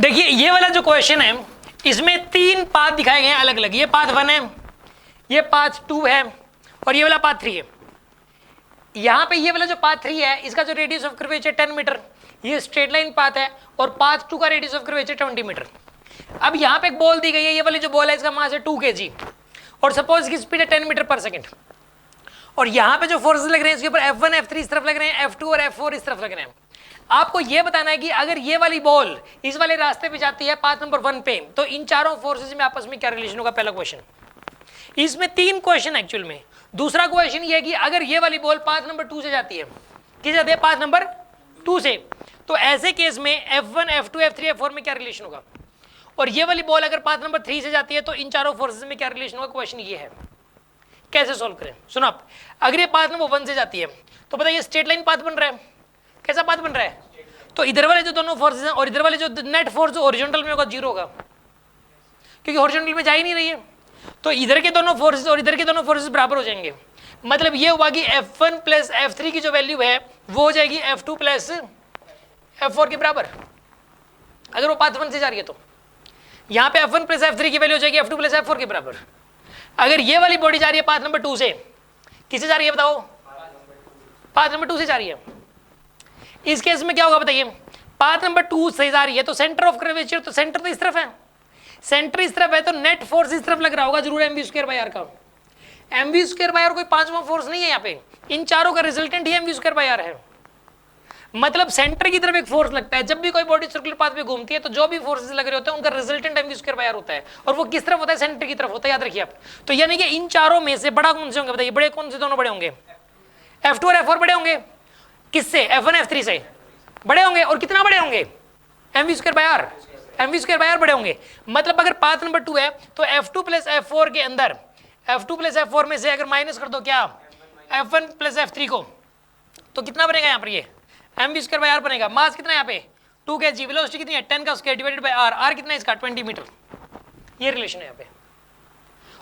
देखिए ये वाला जो क्वेश्चन है इसमें तीन पाथ दिखाए गए हैं अलग अलग। ये पाथ 1 है, ये पाथ 2 है और ये वाला पाथ 3 है। यहां पे ये वाला जो पाथ 3 है इसका जो रेडियस ऑफ कर्वेचर 10 मीटर, ये स्ट्रेट लाइन पाथ है, और पाथ 2 का रेडियस ऑफ कर्वेचर 20 मीटर। अब यहां पे एक बॉल दी गई है, ये वाली जो बॉल है इसका मास है 2 kg और सपोज की स्पीड है 10 मीटर पर सेकंड, और यहां पे जो फोर्सेस लग रहे हैं इसके ऊपर F1 F3 इस तरफ लग रहे हैं, F2 और F4 इस तरफ लग रहे हैं। आपको यह बताना है कि अगर ये वाली बॉल इस वाले रास्ते पे जाती है पाथ नंबर 1 पे, तो इन चारों फोर्सेस में आपस में क्या रिलेशन होगा। पहला क्वेश्चन, इसमें 3 क्वेश्चन एक्चुअल में। दूसरा क्वेश्चन ये है कि अगर ये वाली बॉल पाथ नंबर 2 से जाती है, किस जाती है पाथ नंबर 2 से, तो ऐसे केस में F1 F2 F3 F4 में क्या रिलेशन होगा। और ये वाली बॉल अगर पाथ नंबर 3 से जाती है तो इन चारों फोर्सेस में क्या रिलेशन होगा। क्वेश्चन ये है, कैसे सॉल्व करें। सुनो आप, अगर ये पाथ नंबर 1 से जाती है तो बताइए स्ट्रेट लाइन पाथ बन रहा है, कैसा पाथ बन रहा है, तो इधर वाले जो दोनों फोर्सेस हैं और इधर वाले जो नेट फोर्स हॉरिजॉन्टल में होगा 0 होगा, क्योंकि हॉरिजॉन्टल में जा ही नहीं रही है। तो इधर के दोनों फोर्सेस और इधर के दोनों फोर्सेस बराबर हो जाएंगे। मतलब ये हुआ कि F1 प्लस F3 की जो वैल्यू है वो हो जाएगी F2 प्लस F4 के बराबर, अगर वो पाथ 1 से जा रही है तो। यहाँ पे F1 प्लस F3 की वैल्यू हो जाएगी F2 प्लस F4 के बराबर। अगर ये वाली बॉडी जा रही है पाथ नंबर 2 से, किससे जा रही है बताओ, पाथ नंबर 2 से जा रही है। इस केस में क्या होगा बताइए, पाथ नंबर 2 से जा रही है तो सेंटर ऑफ कर्वेचर, तो सेंटर तो इस तरफ है, सेंटर इस तरफ है तो नेट फोर्स इस तरफ लग रहा होगा जरूर mv²/r का। mv²/r कोई पांचवा फोर्स नहीं है यहाँ पे, इन चारों का रिजल्टेंट ही mv²/r है। मतलब सेंटर की तरफ एक फोर्स लगता है। जब भी कोई बॉडी सर्कुलर पाथ पे घूमती है तो जो भी फोर्सेस लग रहे होते हैं उनका रिजल्टेंट mv²/r होता है, और वो किस तरफ होता है, सेंटर की तरफ होता है, याद रखिए आप। तो यानी कि इन चारों में से बड़ा कौन से होंगे बताइए, बड़े कौन से दोनों बड़े होंगे, F2 और F4 बड़े होंगे, किससे, F1 F3 से बड़े होंगे। और कितना बड़े होंगे, mv²/r बड़े होंगे। मतलब अगर पाथ नंबर 2 है तो F2 प्लस F4 के अंदर, F2 प्लस F4 में से अगर माइनस कर दो क्या F1 प्लस F3 को, तो कितना बनेगा यहाँ पर, ये mv²/r बनेगा। मास कितना है यहाँ पे 2 kg, वेलोसिटी कितनी है 10 का square divided by r, r कितना है इसका 20 मीटर। ये रिलेशन है यहाँ पे।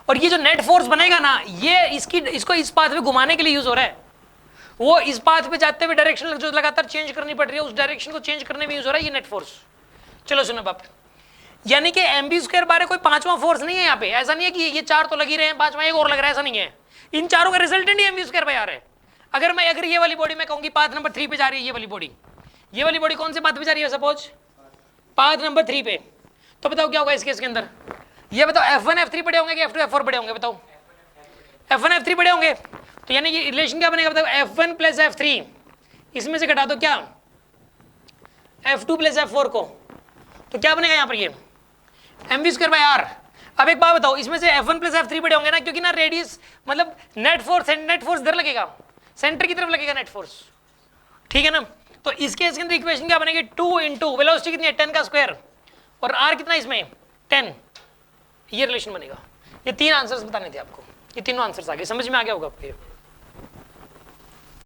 और ये जो नेट फोर्स बनेगा ना, ये इसको इस पाथ पे घुमाने के लिए यूज हो रहा है। वो इस पाथ पे जाते हुए डायरेक्शन जो लगातार चेंज करनी पड़ रही है, उस डायरेक्शन को चेंज करने में यूज हो रहा है ये नेट फोर्स। चलो सुनो बाप, यानी कि mv²/r कोई पांचवा फोर्स नहीं है यहाँ पे। ऐसा नहीं है कि ये चार तो लगी रहे हैं, पांचवा एक और लग रहा है, ऐसा नहीं है। इन चारों का रिजल्टेंट ही mv²/r है। अगर ये वाली बॉडी मैं कहूंगी पाथ नंबर 3 पे जा रही है, ये वाली बॉडी कौन से पाथ पे जा रही है, सपोज पाथ नंबर 3 पे, तो बताओ क्या होगा इस केस के अंदर। ये बताओ F1 F3 बड़े होंगे कि F2 F4 बड़े होंगे, बताओ F1 F3 बड़े होंगे। तो यानी कि रिलेशन क्या बनेगा बताओ, F1 प्लस F3, इसमें से घटा दो क्या F2 प्लस F4 को, तो क्या बनेगा यहाँ पर ये mv²/r। अब एक बात बताओ, इसमें से F1 प्लस F3 बड़े होंगे ना, क्योंकि ना रेडियस मतलब नेट फोर्स इधर लगेगा, सेंटर की तरफ लगेगा नेट फोर्स, ठीक है ना। तो इसके अंदर इक्वेशन क्या बनेगी, 2 इंटू वेलोसिटी कितनी है 10 का स्क्वायर और r कितना इसमें 10, ये रिलेशन बनेगा। ये 3 आंसर्स बताने थे आपको, ये तीनों आंसर्स आ गए, समझ में आ गया होगा आपको।